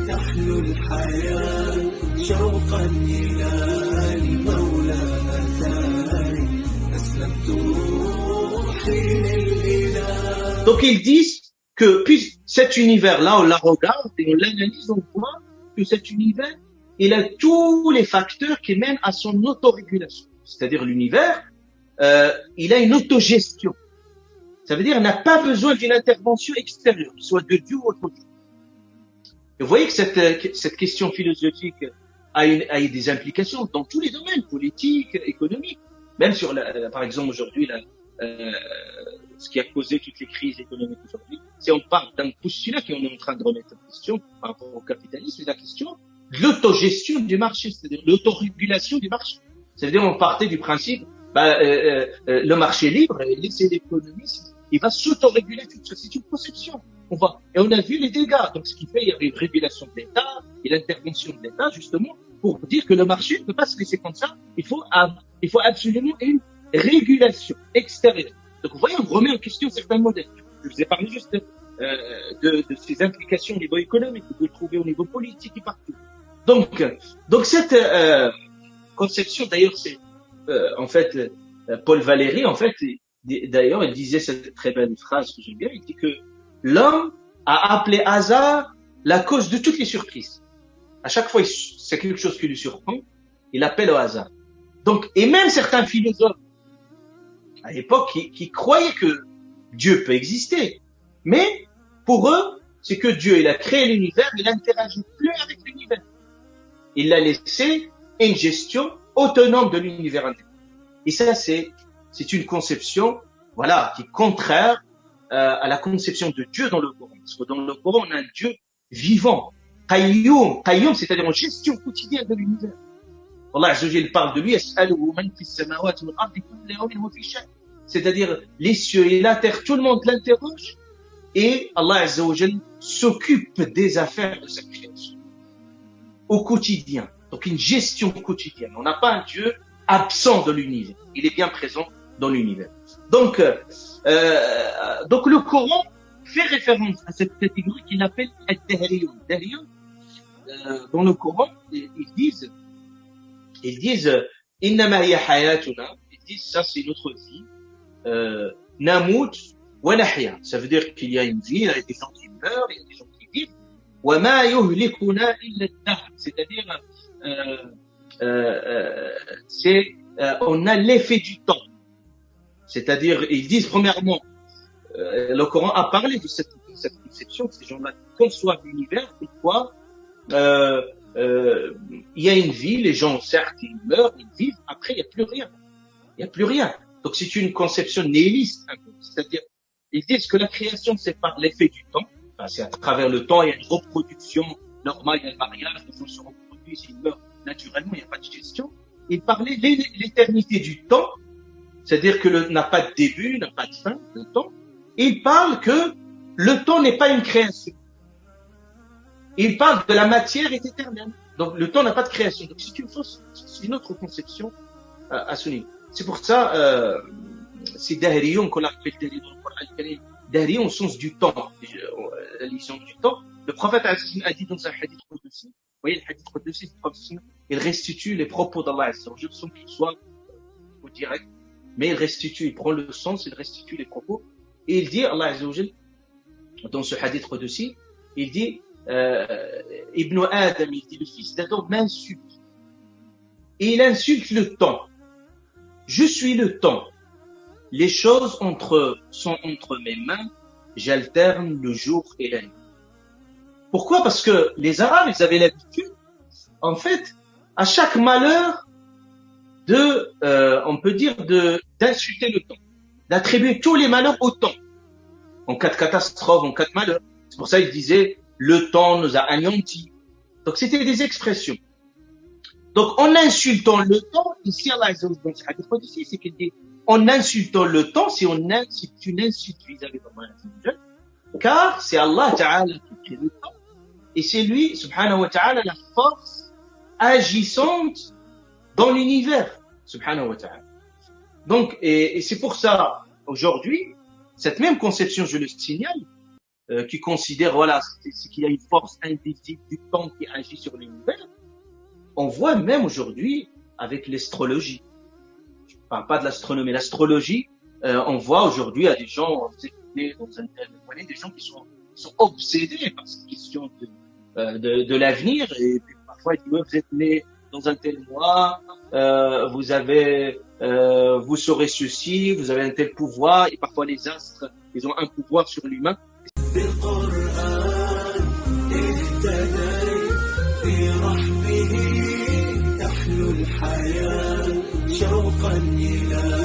تحلو الحياة شوقا إلى المولى أتاني أسلمت روحي للإله. Donc ils disent que puis cet univers-là, on la regarde et on l'analyse, on voit que cet univers, il a tous les facteurs qui mènent à son autorégulation. C'est-à-dire l'univers, il a une autogestion. Ça veut dire qu'il n'a pas besoin d'une intervention extérieure, soit de Dieu ou autre chose. Et vous voyez que cette question philosophique a des implications dans tous les domaines, politiques, économiques. Même sur par exemple aujourd'hui, ce qui a causé toutes les crises économiques aujourd'hui, c'est on parle d'un postulat qu'on est en train de remettre en question par rapport au capitalisme, c'est la question de l'autogestion du marché, c'est-à-dire l'autorégulation du marché. C'est-à-dire on partait du principe, le marché libre, laisser l'économie, il va s'autoréguler tout ça. C'est une conception. Et on a vu les dégâts. Donc, ce qui fait, il y avait une régulation de l'État et l'intervention de l'État, justement, pour dire que le marché ne peut pas se laisser comme ça. Il faut absolument une régulation extérieure. Donc, vous voyez, on remet en question certains modèles. Je vous ai parlé juste de ces implications au niveau économique, que vous pouvez trouver au niveau politique et partout. Donc cette conception, d'ailleurs, c'est en fait Paul Valéry, en fait, d'ailleurs, il disait cette très belle phrase que j'aime bien. Il dit que l'homme a appelé hasard la cause de toutes les surprises. À chaque fois, c'est quelque chose qui lui surprend, il appelle au hasard. Donc, et même certains philosophes à l'époque qui croyaient que Dieu peut exister, mais pour eux, c'est que Dieu, il a créé l'univers, il n'interagit plus avec l'univers. Il a laissé une gestion autonome de l'univers intérieur. Et ça, c'est une conception, voilà, qui est contraire à la conception de Dieu dans le Coran. Parce que dans le Coran, on a un Dieu vivant, Qayyum, c'est-à-dire en gestion quotidienne de l'univers. Allah Azza wa Jalla parle de lui, c'est-à-dire les cieux et la terre, tout le monde l'interroge, et Allah Azza wa Jalla s'occupe des affaires de sa création au quotidien. Donc une gestion quotidienne. On n'a pas un Dieu absent de l'univers. Il est bien présent dans l'univers. Donc le Coran fait référence à cette catégorie qu'il appelle al-Dahriyun. Dans le Coran, ils disent innama hiya hayatuna, ils disent ça c'est notre vie, namut wa nahya, ça veut dire qu'il y a une vie, il y a des gens qui meurent, il y a des gens qui vivent, wa ma yuhlikuna illa ad-dahr, c'est-à-dire on a l'effet du temps. C'est-à-dire, ils disent premièrement, le Coran a parlé de cette conception, que ces gens-là conçoivent l'univers, pourquoi il y a une vie, les gens, certes, ils meurent, ils vivent, après, il n'y a plus rien. Il n'y a plus rien. Donc, c'est une conception nihiliste, un peu. C'est-à-dire, ils disent que la création, c'est par l'effet du temps. Enfin, c'est à travers le temps, il y a une reproduction normale, il y a le mariage, les gens se reproduisent, ils meurent naturellement, il n'y a pas de gestion. Ils parlaient de l'éternité du temps, c'est-à-dire que n'a pas de début, n'a pas de fin, le temps. Ils parlent que le temps n'est pas une création. Il parle de la matière est éternelle. Donc, le temps n'a pas de création. Donc, c'est une autre conception à ce niveau. C'est pour ça, c'est Dahriyun qu'on appelle Dahriyun dans le Coran al-Karim. Dahriyun au sens du temps, la vision du temps. Le prophète a dit dans un hadith qudsi, vous voyez le hadith qudsi, le prophète, il restitue les propos d'Allah Azza wa Jalla sans qu'il soit au direct, mais il restitue, il prend le sens, il restitue les propos, et il dit, Allah Azza wa Jalla, dans ce hadith qudsi, il dit, Ibn Adam, il dit, le fils d'Adam m'insulte. Et il insulte le temps. Je suis le temps. Les choses sont entre mes mains. J'alterne le jour et la nuit. Pourquoi? Parce que les Arabes, ils avaient l'habitude, en fait, à chaque malheur, on peut dire, d'insulter le temps. D'attribuer tous les malheurs au temps. En cas de catastrophe, en cas de malheur. C'est pour ça qu'ils disaient, le temps nous a anéantis. Donc, c'était des expressions. Donc, en insultant le temps, ici, Allah Azza wa Jalla, dans ce hadith ici, c'est qu'il dit, en insultant le temps, si tu insultes vis-à-vis d'Allah Azza wa Jalla, car c'est Allah Ta'ala qui crée le temps, et c'est lui, subhanahu wa ta'ala, la force agissante dans l'univers, subhanahu wa ta'ala. Donc, et c'est pour ça, aujourd'hui, cette même conception, je le signale, qui considèrent, voilà, c'est qu'il y a une force invisible du temps qui agit sur l'univers. On voit même aujourd'hui avec l'astrologie. Je ne parle pas de l'astronomie, l'astrologie. On voit aujourd'hui à des gens, vous êtes dans un tel, vous voyez, des gens qui sont obsédés par cette question de l'avenir, et puis parfois ils disent ouais, vous êtes né dans un tel mois, vous saurez ceci, vous avez un tel pouvoir, et parfois les astres, ils ont un pouvoir sur l'humain. بالقرآن اهتديت في رحبه تحلو الحياة شوقا إلى